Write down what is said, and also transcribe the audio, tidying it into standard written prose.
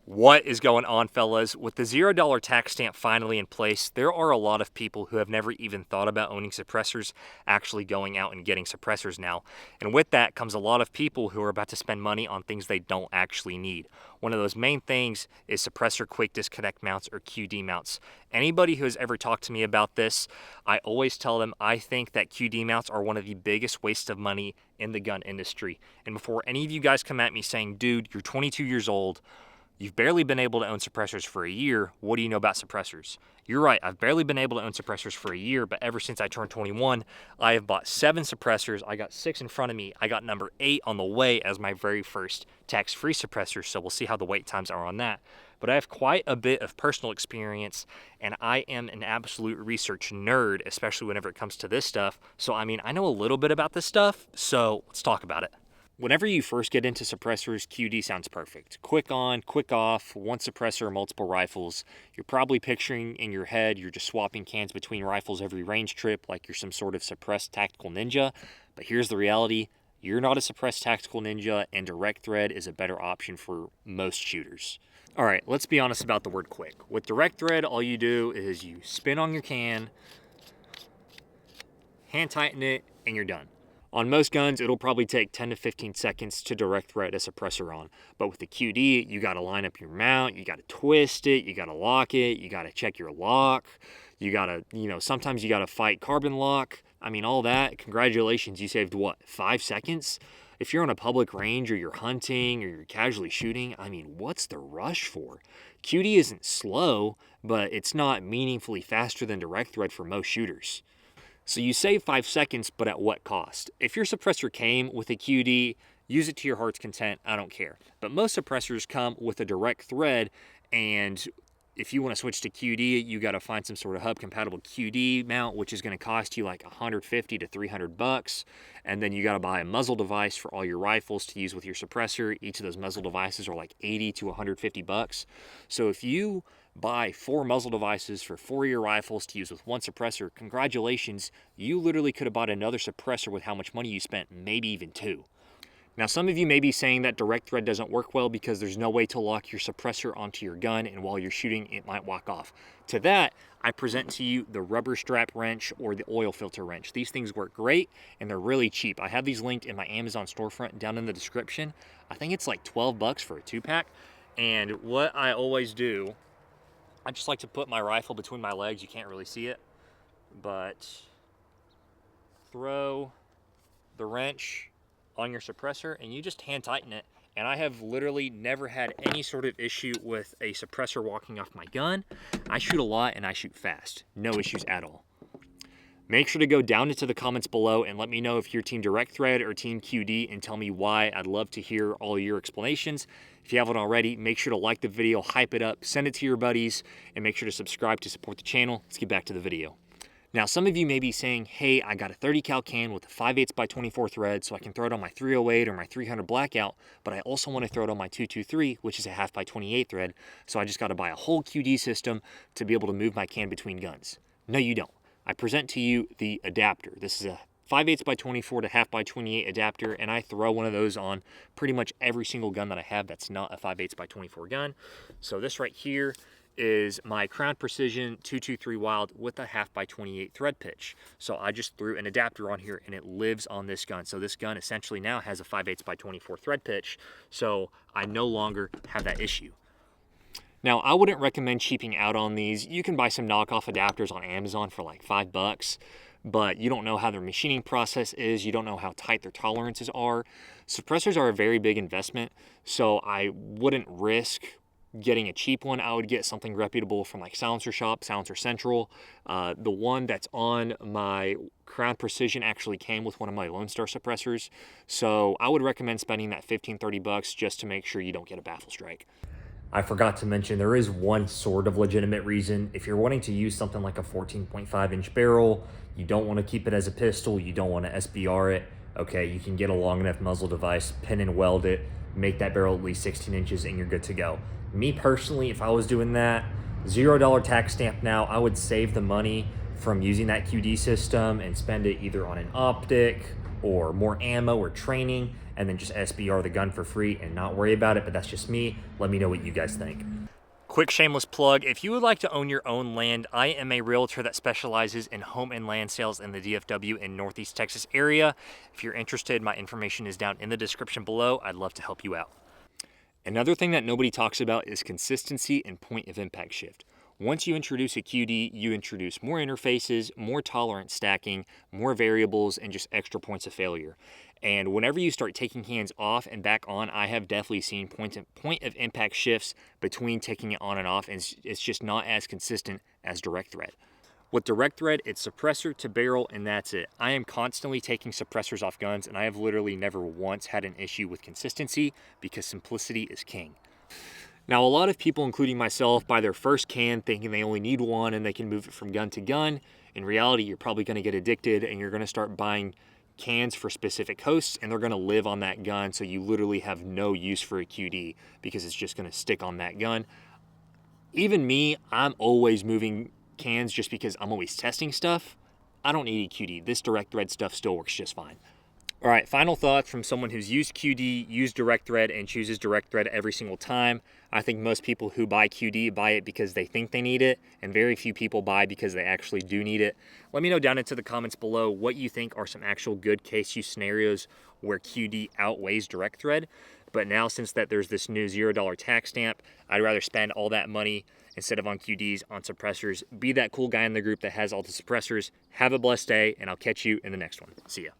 What is going on, fellas? With the $0 tax stamp finally in place, there are a lot of people who have never even thought about owning suppressors actually going out and getting suppressors now. And with that comes a lot of people who are about to spend money on things they don't actually need. One of those main things is suppressor quick disconnect mounts, or QD mounts. Anybody who has ever talked to me about this, I always tell them I think that QD mounts are one of the biggest wastes of money in the gun industry. And before any of you guys come at me saying, dude, you're 22 years old, you've barely been able to own suppressors for a year, what do you know about suppressors? You're right, I've barely been able to own suppressors for a year, but ever since I turned 21, I have bought 7 suppressors. I got 6 in front of me. I got number 8 on the way as my very first tax-free suppressor, so we'll see how the wait times are on that. But I have quite a bit of personal experience, and I am an absolute research nerd, especially whenever it comes to this stuff. So, I know a little bit about this stuff, so let's talk about it. Whenever you first get into suppressors, QD sounds perfect. Quick on, quick off, one suppressor, multiple rifles. You're probably picturing in your head you're just swapping cans between rifles every range trip like you're some sort of suppressed tactical ninja. But here's the reality. You're not a suppressed tactical ninja, and direct thread is a better option for most shooters. All right, let's be honest about the word quick. With direct thread, all you do is you spin on your can, hand tighten it, and you're done. On most guns, it'll probably take 10 to 15 seconds to direct thread a suppressor on. But with the QD, you gotta line up your mount, you gotta twist it, you gotta lock it, you gotta check your lock, you gotta, sometimes you gotta fight carbon lock. All that, congratulations, you saved what, 5 seconds? If you're on a public range or you're hunting or you're casually shooting, what's the rush for? QD isn't slow, but it's not meaningfully faster than direct thread for most shooters. So you save 5 seconds, but at what cost? If your suppressor came with a QD, use it to your heart's content, I don't care. But most suppressors come with a direct thread, and if you want to switch to QD, you got to find some sort of hub-compatible QD mount, which is going to cost you like $150 to $300, and then you got to buy a muzzle device for all your rifles to use with your suppressor. Each of those muzzle devices are like $80 to $150. So if you buy 4 muzzle devices for 4 of your rifles to use with one suppressor, congratulations, you literally could have bought another suppressor with how much money you spent, maybe even 2. Now, some of you may be saying that direct thread doesn't work well because there's no way to lock your suppressor onto your gun, and while you're shooting, it might walk off. To that, I present to you the rubber strap wrench or the oil filter wrench. These things work great, and they're really cheap. I have these linked in my Amazon storefront down in the description. I think it's like 12 bucks for a 2-pack. And what I always do, I just like to put my rifle between my legs. You can't really see it, but throw the wrench on your suppressor and you just hand tighten it. And I have literally never had any sort of issue with a suppressor walking off my gun. I shoot a lot and I shoot fast. No issues at all. Make sure to go down into the comments below and let me know if you're team direct thread or team QD, and tell me why. I'd love to hear all your explanations. If you haven't already, make sure to like the video, hype it up, send it to your buddies, and make sure to subscribe to support the channel. Let's get back to the video. Now, some of you may be saying, hey, I got a 30 cal can with a 5/8 by 24 thread, so I can throw it on my 308 or my 300 blackout, but I also want to throw it on my 223, which is a 1/2 by 28 thread, so I just got to buy a whole QD system to be able to move my can between guns. No, you don't. I present to you the adapter. This is a 5/8 by 24 to 1/2 by 28 adapter, and I throw one of those on pretty much every single gun that I have that's not a 5/8 by 24 gun. So this right here is my Crown Precision 223 Wild with a 1/2 by 28 thread pitch. So I just threw an adapter on here and it lives on this gun. So this gun essentially now has a 5/8 by 24 thread pitch. So I no longer have that issue. Now, I wouldn't recommend cheaping out on these. You can buy some knockoff adapters on Amazon for like $5, but you don't know how their machining process is. You don't know how tight their tolerances are. Suppressors are a very big investment, so I wouldn't risk getting a cheap one. I would get something reputable from like Silencer Shop, Silencer Central. The one that's on my Crown Precision actually came with one of my Lone Star suppressors, so I would recommend spending that $15-30 just to make sure you don't get a baffle strike. I forgot to mention, there is one sort of legitimate reason. If you're wanting to use something like a 14.5 inch barrel, you don't want to keep it as a pistol, you don't want to SBR it, okay, you can get a long enough muzzle device, pin and weld it, make that barrel at least 16 inches, and you're good to go. Me personally, if I was doing that, $0 tax stamp now, I would save the money from using that QD system and spend it either on an optic or more ammo or training, and then just SBR the gun for free and not worry about it. But that's just me. Let me know what you guys think. Quick shameless plug, if you would like to own your own land, I am a realtor that specializes in home and land sales in the DFW and Northeast Texas area. If you're interested, my information is down in the description below. I'd love to help you out. Another thing that nobody talks about is consistency and point of impact shift. Once you introduce a QD, you introduce more interfaces, more tolerance stacking, more variables, and just extra points of failure. And whenever you start taking hands off and back on, I have definitely seen point of impact shifts between taking it on and off, and it's just not as consistent as direct thread. With direct thread, it's suppressor to barrel, and that's it. I am constantly taking suppressors off guns, and I have literally never once had an issue with consistency because simplicity is king. Now, a lot of people, including myself, buy their first can thinking they only need one and they can move it from gun to gun. In reality, you're probably going to get addicted and you're going to start buying cans for specific hosts, and they're going to live on that gun, so you literally have no use for a QD because it's just going to stick on that gun. Even me, I'm always moving cans just because I'm always testing stuff. I don't need a QD. This direct thread stuff still works just fine. All right, final thoughts from someone who's used QD, used direct thread, and chooses direct thread every single time. I think most people who buy QD buy it because they think they need it, and very few people buy because they actually do need it. Let me know down into the comments below what you think are some actual good case use scenarios where QD outweighs direct thread. But now, since that there's this new $0 tax stamp, I'd rather spend all that money instead of on QDs, on suppressors. Be that cool guy in the group that has all the suppressors. Have a blessed day, and I'll catch you in the next one. See ya.